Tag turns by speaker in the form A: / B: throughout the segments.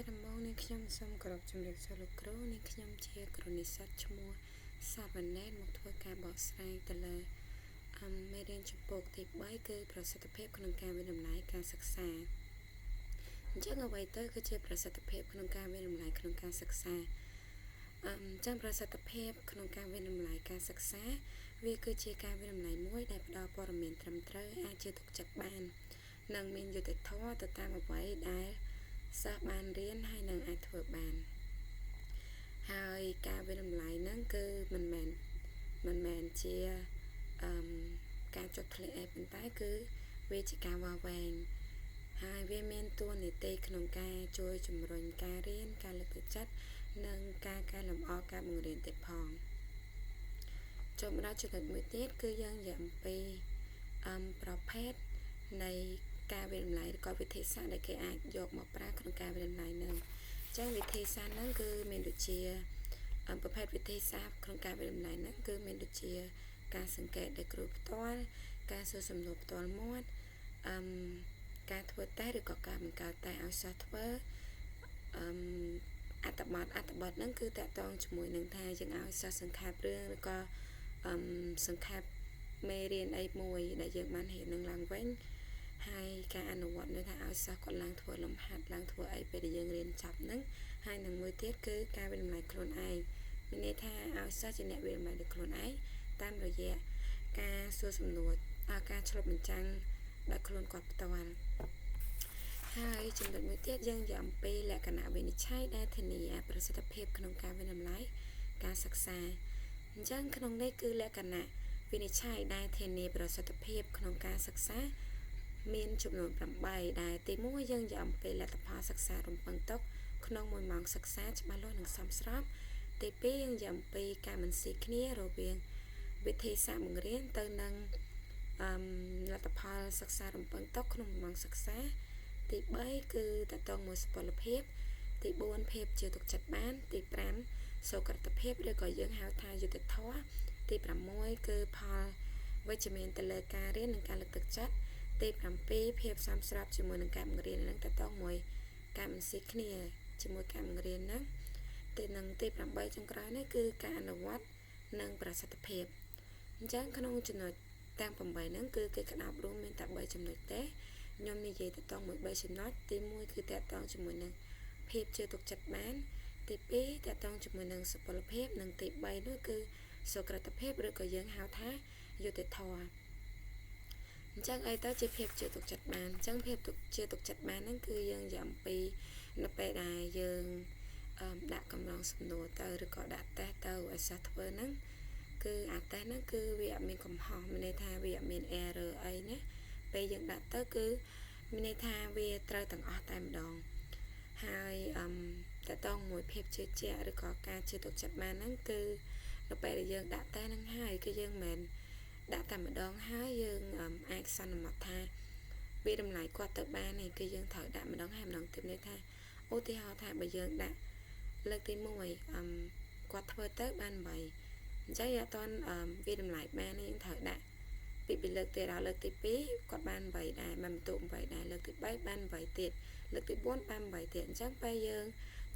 A: ជាដំបូងនេះខ្ញុំសូមគោរពជំរាបសួរលោកគ្រូនេះខ្ញុំជាគ្រូនិស្សិតឈ្មោះសាវណ្ណែតមកធ្វើការបកស្រាយទៅលើមេរៀនចំពោះទី3គឺប្រសិទ្ធភាពក្នុងការវិនិច្ឆ័យការសិក្សាអញ្ចឹងអ្វីទៅគឺជាប្រសិទ្ធភាពក្នុងការវិនិច្ឆ័យក្នុងការសិក្សាចឹងប្រសិទ្ធភាពក្នុងការវិនិច្ឆ័យការសិក្សាវាគឺជាការវិនិច្ឆ័យមួយដែលផ្ដល់ព័ត៌មានត្រឹមត្រូវអាចជឿទុកចិត្តបាននិងមានយុត្តិធម៌ទៅតាមអ្វីដែលសិស្សបានរៀនហើយនឹងអាចធ្វើបានហើយការវិនិច្ឆ័យហ្នឹងគឺមិនមែនជាការចុចធ្លាក់ឯប៉ុន្តែគឺវាជាការវាស់វែងហើយវាមានតួនាទីក្នុងការជួយជំរុញការរៀនការលើកទឹកចិត្តនិងការកែលម្អការបង្រៀនទៀតផងចូលមកដល់ចំណុចមួយទៀតគឺយើងនិយាយអំពីប្រភេទនៃការវិនិច្ឆ័យឬក៏វិធីសាស្ត្រដែលគេអាចយកមកប្រើក្នុងការវិនិច្ឆ័យហ្នឹងអញ្ចឹងវិធីសាស្ត្រហ្នឹងគឺមានដូចជាប្រភេទវិធីសាស្ត្រក្នុងការវិនិច្ឆ័យហ្នឹងគឺមានដូចជាការសង្កេតដោយគ្រូផ្ទាល់ការសួរសំណួរផ្ទាល់មាត់ការធ្វើតេស្តឬក៏ការបង្កើតតេស្តឲ្យសិស្សធ្វើអត្ថបទហ្នឹងគឺតកតងជាមួយនឹងថាយើងឲ្យសិស្សសង្ខេបរឿងឬក៏សង្ខេបមេរៀនអីមួយដែលយើងបានរៀននឹងឡើងវិញហើយការអនុវត្តនោះថាឲ្យសិស្សគាត់ឡើងធ្វើលំហាត់ឡើងធ្វើអីពេលដែលយើងរៀនចប់ហ្នឹងហើយនឹងមួយទៀតគឺការវិនិច្ឆ័យខ្លួនឯងមានន័យថាឲ្យសិស្សជាអ្នកវិនិច្ឆ័យដោយខ្លួនឯងតាមរយៈការសួរសំណួរការឆ្លុះបញ្ចាំងដោយខ្លួនគាត់ផ្ទាល់ហើយចំណុចមួយទៀតយើងនិយាយអំពីលក្ខណៈវិនិច្ឆ័យដែលធានាប្រសិទ្ធភាពក្នុងការវិនិច្ឆ័យការសិក្សាអញ្ចឹងក្នុងនេះគឺលក្ខណៈវិនិច្ឆ័យដែលធានាប្រសិទ្ធភាពក្នុងការសិក្សាមានចំនួន8ដែលទី1យើងនិយាយអំពីលទ្ធផលសិក្សារំពឹងទុកក្នុង1ម៉ោងសិក្សាច្បាស់លាស់និងសមស្របទី2យើងនិយាយអំពីការមិនស៊ីគ្នារវាងវិធីសាស្ត្របង្រៀនទៅនឹងលទ្ធផលសិក្សារំពឹងទុកក្នុង1ម៉ោងសិក្សាទី3គឺតកតងមួយសុពលភាពទី4ភាពជឿទុកចិត្តបានទី5សុខភាពឬក៏យើងហៅថាយុត្តិធម៌ទី6គឺផលវិជ្ជមានទៅលើការរៀននិងការលើកទឹកចិត្តទី7ភាពសមស្របជាមួយនឹងការបង្រៀននិងតកតងមួយការមិនស៊ីគ្នាជាមួយការបង្រៀនហ្នឹងទី8ចុងក្រោយនេះគឺការអនុវត្តនិងប្រសិទ្ធភាពអញ្ចឹងក្នុងចំណុចទាំង8ហ្នឹងគឺគេក្តោបរួមមានតែ3ចំណុចទេខ្ញុំនិយាយតកតងមួយ3ចំណុចទី1គឺតកតងជាមួយនឹងភាពជឿទុកចិត្តបានទី2តកតងជាមួយនឹងសុពលភាពនិងទី3នោះគឺសុខភាពឬក៏យើងហៅថាយុត្តិធម៌អញ្ចឹងអីទៅជាភាពជឿទុកចិត្តបានអញ្ចឹងភាពជឿទុកចិត្តបានហ្នឹងគឺយើងនិយាយអំពីនៅពេលដែលយើងដាក់កម្រងសំណួរទៅឬក៏ដាក់តេស្តទៅឲ្យសិស្សធ្វើហ្នឹងគឺអាតេស្តហ្នឹងគឺវាអត់មានកំហុសមានន័យថាវាអត់មាន error អីណាពេលយើងដាក់ទៅគឺមានន័យថាវាត្រូវទាំងអស់តែម្ដងហើយតកតងមួយភាពជឿជាក់ឬក៏ការជឿទុកចិត្តបានហ្នឹងគឺនៅពេលដែលយើងដាក់តេស្តហ្នឹងហើយគឺយើងមិនដាក់តែម្ដងហើយយើងអាចសន្មតថាវាតម្លៃគាត់ទៅបាននេះគឺយើងត្រូវដាក់ម្ដងហើយម្ដងទៀតនេះថាឧទាហរណ៍ថាបើយើងដាក់លើកទី1គាត់ធ្វើទៅបាន8អញ្ចឹងយើងអត់ទាន់វាតម្លៃបាននេះយើងត្រូវដាក់ពីលើកទៀតដល់លើកទី2គាត់បាន8ដែរបានបន្ទុក8ដែរលើកទី3បាន8ទៀតលើកទី4បាន8ទៀតអញ្ចឹងពេលយើង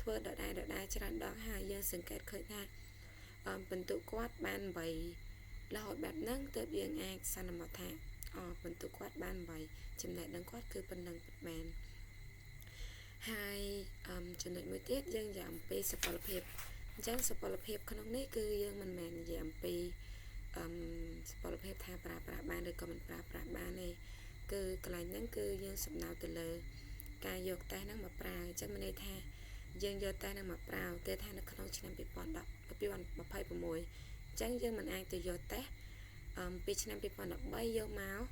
A: ធ្វើដដែលច្រើនដងហើយយើងសង្កេតឃើញថាបន្ទុកគាត់បាន8រហូតបែបហ្នឹងទើបយើងអាចសន្មតថាបន្ទុកគាត់បាន8ចំណេះដឹងគាត់គឺប៉ុណ្ណឹងបានហើយចំណុចមួយទៀតយើងនិយាយអំពីសុពលភាពអញ្ចឹងសុពលភាពក្នុងនេះគឺយើងមិនមែននិយាយអំពីសុពលភាពថាប្រើប្រាស់បានឬក៏មិនប្រើប្រាស់បានទេគឺកន្លែងហ្នឹងគឺយើងសំដៅទៅលើការយកតេស្តហ្នឹងមកប្រើអញ្ចឹងមានន័យថាយើងយកតេស្តហ្នឹងមកប្រើតែថានៅក្នុងឆ្នាំ2026អញ្ចឹងយើងមិនអាចទៅយកតេស្តពីឆ្នាំ2013យកមក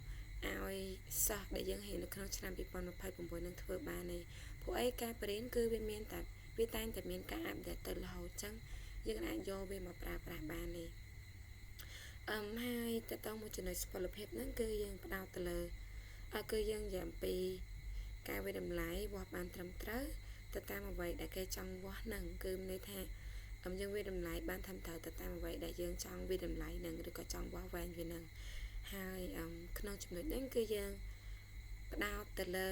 A: ឲ្យសិស្សដែលយើងរៀននៅក្នុងឆ្នាំ2026នឹងធ្វើបានទេព្រោះអីការបរៀនគឺវាមានតែវាតែងតែមានការអាប់ដេតទៅរហូតអញ្ចឹងយើងអាចយកវាមកប្រើប្រាស់បានទេហើយតើតើមួយចំណុចសុពលភាពហ្នឹងគឺយើងផ្ដោតទៅលើគឺយើងនិយាយអំពីការវិតម្លៃវាស់បានត្រឹមត្រូវទៅតាមអ្វីដែលគេចង់វាស់ហ្នឹងគឺមានន័យថាយើងវិតម្លៃបានត្រឹមត្រូវទៅតាមអ្វីដែលយើងចង់វិតម្លៃហ្នឹងឬក៏ចង់វាស់វែងវាហ្នឹងហើយក្នុងចំណុចហ្នឹងគឺយើងផ្ដោតទៅលើ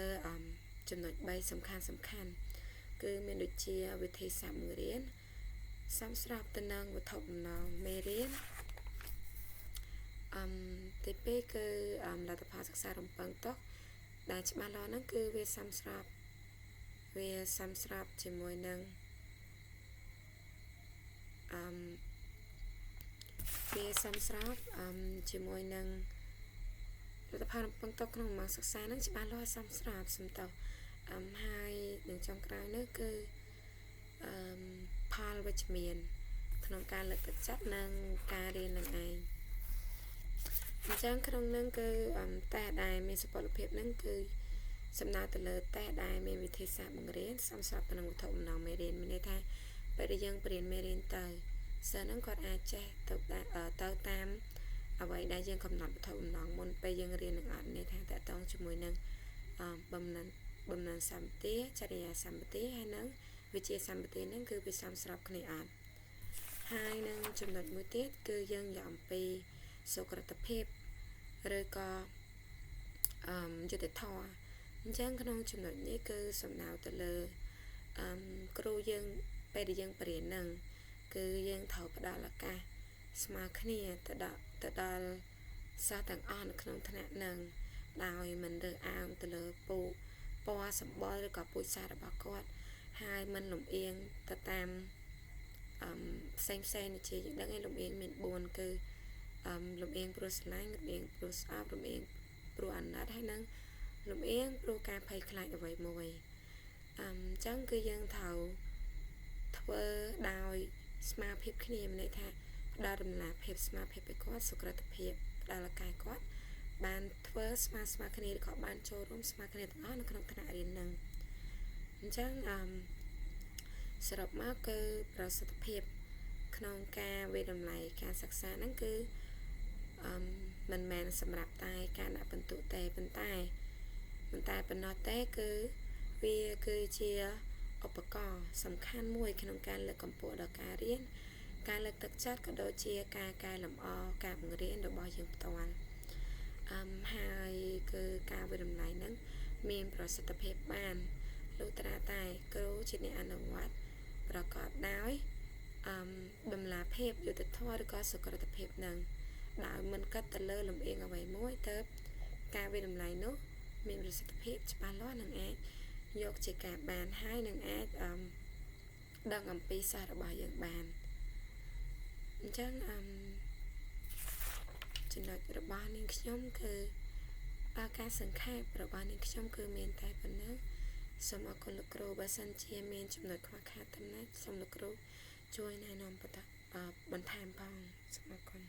A: ចំណុច3សំខាន់ គឺមានដូចជាវិធីសាស្ត្រមួយរៀនសំស្របទៅនឹងវត្ថុបំណងមេរៀនទី2គឺលទ្ធផលសិក្សារំពឹងទុកដែលច្បាស់លាស់ហ្នឹងគឺវាសំស្របជាមួយនឹងវាសំស្របជាមួយនឹងលទ្ធផលរំពឹងទុកក្នុងម៉ោងសិក្សាហ្នឹងច្បាស់លាស់សំស្របសំដៅហើយនឹងចុងក្រោយនោះគឺផលវិជ្ជមានក្នុងការលើកទឹកចិត្តនិងការរៀននឹងឯងអញ្ចឹងក្នុងនឹងគឺតែដែលមានសុពលភាពនឹងគឺសំដៅទៅលើតែដែលមានវិធីសាស្ត្របង្រៀនសំស្របទៅនឹងវត្ថុបំណងមេរៀនមានន័យថាពេលដែលយើងបរៀនមេរៀនទៅសិស្សហ្នឹងគាត់អាចចេះទៅតាមអ្វីដែលយើងកំណត់វត្ថុបំណងមុនពេលយើងរៀននឹងអត់ន័យថាតកតងជាមួយនឹងបំណងសម្បទាចរិយាសម្បទាហើយនឹងវិជាសម្បទាហ្នឹងគឺវាសំស្របគ្នាអត់ហើយនឹងចំណុចមួយទៀតគឺយើងនិយាយអំពីសុក្រតភាពឬក៏យុត្តិធម៌អញ្ចឹងក្នុងចំណុចនេះគឺសំដៅទៅលើគ្រូយើងពេលដែលយើងបរៀនហ្នឹងគឺយើងត្រូវផ្ដល់ឱកាសស្មើគ្នាទៅដល់សិស្សទាំងអស់នៅក្នុងថ្នាក់ហ្នឹងដោយមិនរើសអើងទៅលើពណ៌សម្បុរឬក៏ពូជសាសន៍របស់គាត់ហើយមិនលំអៀងទៅតាមផ្សេងនេះជាយើងដឹងឯងលំអៀងមាន4គឺលំអៀងព្រោះស្រឡាញ់លំអៀងព្រោះស្អប់លំអៀងព្រោះអាណិតហើយនឹងលំអៀងព្រោះការភ័យខ្លាចអ្វីមួយអញ្ចឹងគឺយើងត្រូវធ្វើដោយស្មារតីគ្នាមានន័យថាផ្ដល់ដំណាភាពស្មារតីឲ្យគាត់សុក្រតភាពផ្ដល់ឱកាសគាត់បានធ្វើស្មើគ្នាឬក៏បានចូលរួមស្មើគ្នាទាំងអស់នៅក្នុងថ្នាក់រៀននឹងអញ្ចឹងសរុបមកគឺប្រសិទ្ធភាពក្នុងការវិតម្លៃការសិក្សាហ្នឹងគឺមិនមែនសម្រាប់តែការដាក់ពិន្ទុទេប៉ុន្តែប៉ុណ្ណោះទេគឺវាគឺជាឧបករណ៍សំខាន់មួយក្នុងការលើកកម្ពស់ដល់ការរៀនការលើកទឹកចិត្តក៏ដូចជាការកែលម្អការបង្រៀនរបស់យើងផ្ទាល់ហើយគឺការវិតម្លៃហ្នឹងមានប្រសិទ្ធភាពបានលុះត្រាតែគ្រូជាអ្នកអនុវត្តប្រកបដោយដំណាភាពយុត្តិធម៌ឬក៏សុក្រតភាពនឹងដោយមិនកាត់ទៅលើលំអៀងអ្វីមួយទៅការវិតម្លៃនោះមានប្រសិទ្ធភាពច្បាស់លាស់នឹងអាចយកជាការបានហើយនឹងអាចដឹងអំពីសាររបស់យើងបានអញ្ចឹងចំណុចរបស់នាងខ្ញុំគឺការសង្ខេបរបស់នាងខ្ញុំគឺមានតែប៉ុណ្ណឹងសូមអរគុណលោកគ្រូបើសិនជាមានចំណុចខ្វះខាតតំណាច់សូមលោកគ្រូជួយណែនាំបន្ថែមផងសូមអរគុណ